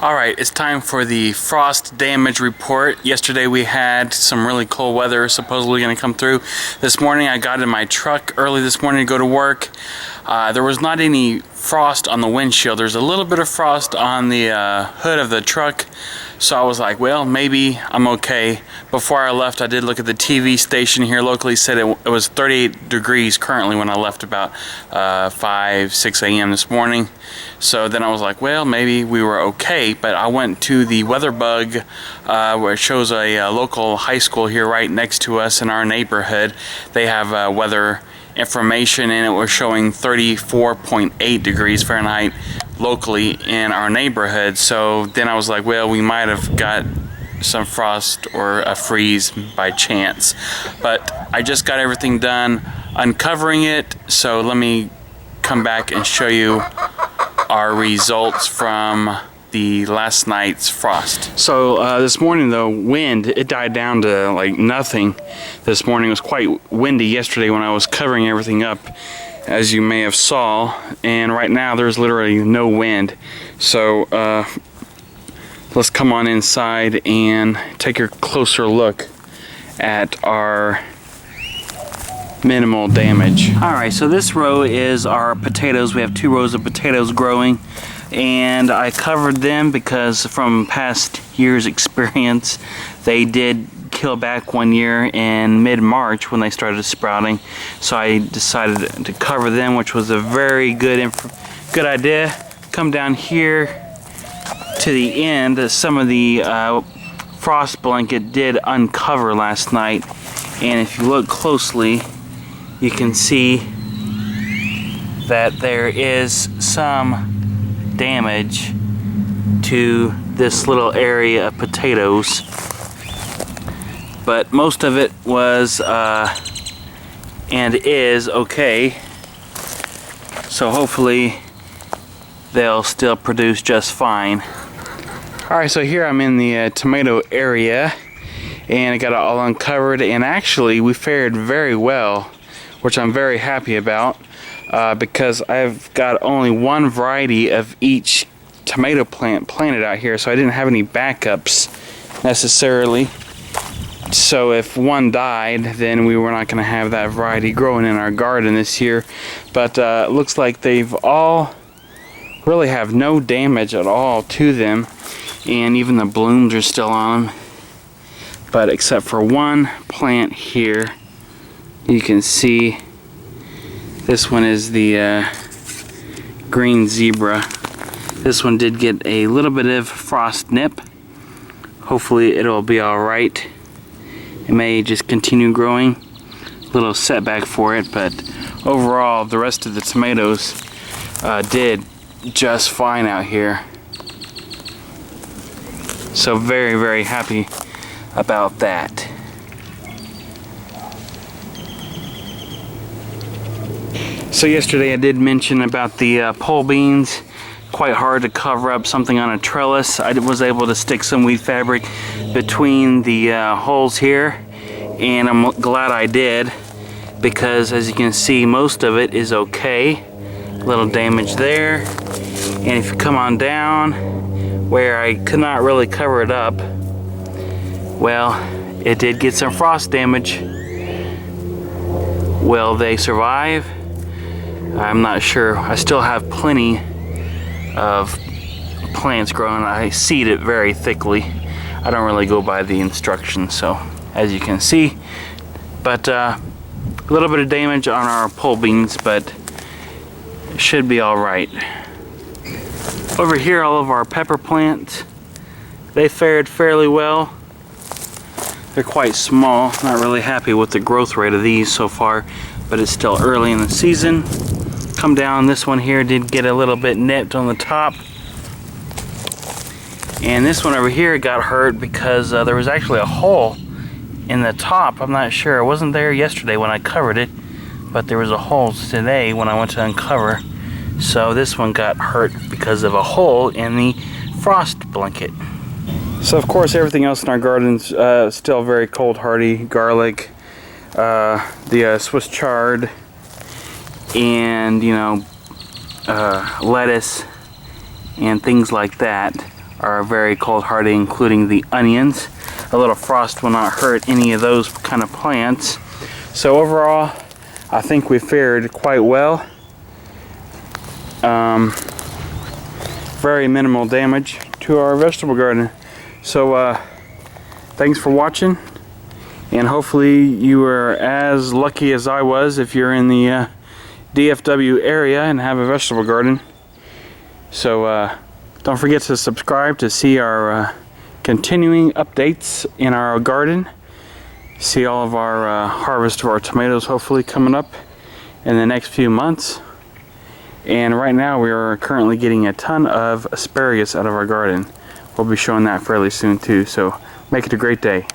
Alright, it's time for the frost damage report. Yesterday we had some really cold weather supposedly going to come through. This morning I got in my truck early this morning to go to work. There was not any frost on the windshield. There's a little bit of frost on the hood of the truck. So I was like, well, maybe I'm okay. Before I left, I did look at the TV station here locally. Said it was 38 degrees currently when I left about 5, 6 a.m. this morning. So then I was like, well, maybe we were okay. But I went to the WeatherBug, where it shows a local high school here right next to us in our neighborhood. They have weather information, and it was showing 34.8 degrees Fahrenheit locally in our neighborhood. So then I was like, well, we might have got some frost or a freeze by chance. But I just got everything done uncovering it, so let me come back and show you our results from the last night's frost. So this morning, the wind, it died down to like nothing. This morning was quite windy yesterday when I was covering everything up, as you may have saw, and right now there's literally no wind. So let's come on inside and take a closer look at our minimal damage. Alright, so this row is our potatoes. We have 2 rows of potatoes growing, and I covered them because from past years' experience, they did kill back one year in mid-March when they started sprouting. So I decided to cover them, which was a very good idea. Come down here to the end. Some of the frost blanket did uncover last night, and if you look closely, you can see that there is some damage to this little area of potatoes, but most of it was and is okay, so hopefully they'll still produce just fine. Alright, so here I'm in the tomato area, and I got it all uncovered, and actually we fared very well, which I'm very happy about, because I've got only one variety of each tomato plant planted out here, so I didn't have any backups necessarily. So if one died, then we were not going to have that variety growing in our garden this year. But it looks like they've all really have no damage at all to them, and even the blooms are still on them. But except for one plant here, you can see this one is the green zebra. This one did get a little bit of frost nip. Hopefully it'll be alright. It may just continue growing. A little setback for it, but overall the rest of the tomatoes did just fine out here. So very, very happy about that. So yesterday I did mention about the pole beans. Quite hard to cover up something on a trellis. I was able to stick some weed fabric between the holes here, and I'm glad I did, because as you can see, most of it is okay. A little damage there, and if you come on down where I could not really cover it up, well, it did get some frost damage. Will they survive? I'm not sure. I still have plenty of plants growing. I seed it very thickly. I don't really go by the instructions, so as you can see, but a little bit of damage on our pole beans, but it should be all right. Over here, all of our pepper plants, they fared fairly well. They're quite small. Not really happy with the growth rate of these so far, but it's still early in the season. Come down, this one here did get a little bit nipped on the top, and this one over here got hurt because there was actually a hole in the top. I'm not sure, it wasn't there yesterday when I covered it, but there was a hole today when I went to uncover. So this one got hurt because of a hole in the frost blanket. So of course everything else in our garden's still very cold hardy. Garlic, the Swiss chard, and lettuce and things like that are very cold hardy, including the onions. A little frost will not hurt any of those kind of plants. So overall, I think we fared quite well. Very minimal damage to our vegetable garden. So thanks for watching, and hopefully you are as lucky as I was if you're in the DFW area and have a vegetable garden. So don't forget to subscribe to see our continuing updates in our garden. See all of our harvest of our tomatoes hopefully coming up in the next few months. And right now we are currently getting a ton of asparagus out of our garden. We'll be showing that fairly soon too, so make it a great day.